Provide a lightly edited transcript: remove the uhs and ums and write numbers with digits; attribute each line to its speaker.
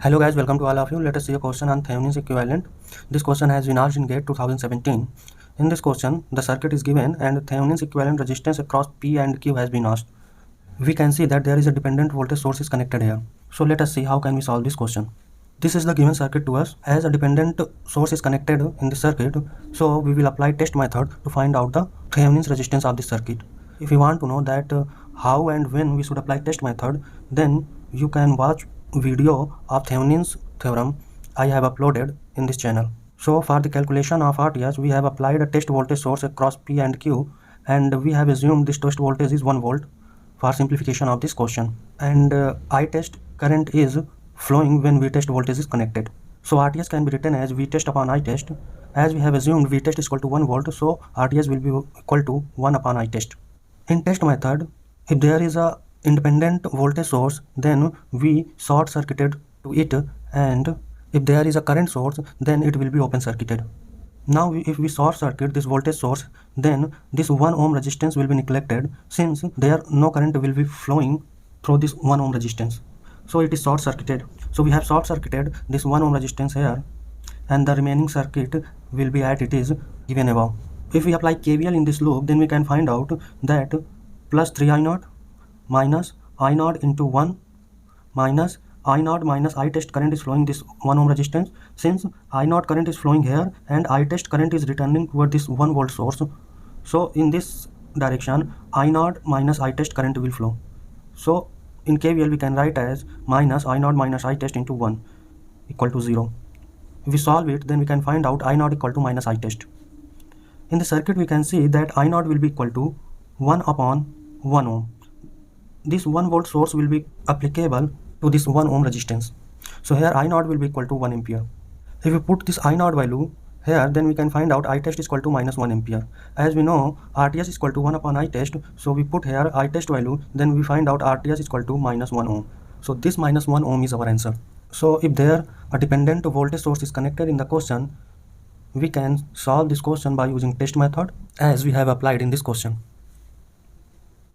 Speaker 1: Hello guys, welcome to all of you. Let us see a question on Thevenin's equivalent. This question has been asked in GATE 2017. In this question, the circuit is given and Thevenin's equivalent resistance across P and Q has been asked. We can see that there is a dependent voltage source is connected here. So let us see how can we solve this question. This is the given circuit to us. As a dependent source is connected in the circuit, so we will apply test method to find out the Thevenin's resistance of the circuit. If you want to know that how and when we should apply test method, then you can watch video of Thevenin's theorem I have uploaded in this channel. So for the calculation of RTH, we have applied a test voltage source across P and Q, and we have assumed this test voltage is 1 volt for simplification of this question. And I test current is flowing when V test voltage is connected. So RTH can be written as V test upon I test. As we have assumed V test is equal to 1 volt, so RTH will be equal to 1 upon I test. In test method, if there is a independent voltage source, then we short circuited to it, and if there is a current source, then it will be open circuited. Now if we short circuit this voltage source, then this 1 ohm resistance will be neglected, since there no current will be flowing through this 1 ohm resistance. So it is short circuited. So we have short circuited this 1 ohm resistance here, and the remaining circuit will be as it is given above. If we apply KVL in this loop, then we can find out that plus 3I0 minus I0 into 1 minus I0 minus I test current is flowing this 1 ohm resistance. Since I0 current is flowing here and I test current is returning toward this 1 volt source, so in this direction I0 minus I test current will flow. So in KVL we can write as minus I0 minus I test into 1 equal to 0. If we solve it, then we can find out I0 equal to minus I test. In the circuit we can see that I0 will be equal to 1 upon 1 ohm. This 1 volt source will be applicable to this 1 ohm resistance. So here I0 will be equal to 1 ampere. If we put this I0 value here, then we can find out I test is equal to minus 1 ampere. As we know RTH is equal to 1 upon I test, so we put here I test value, then we find out RTH is equal to minus 1 ohm. So this minus 1 ohm is our answer. So if there a dependent voltage source is connected in the question, we can solve this question by using test method as we have applied in this question.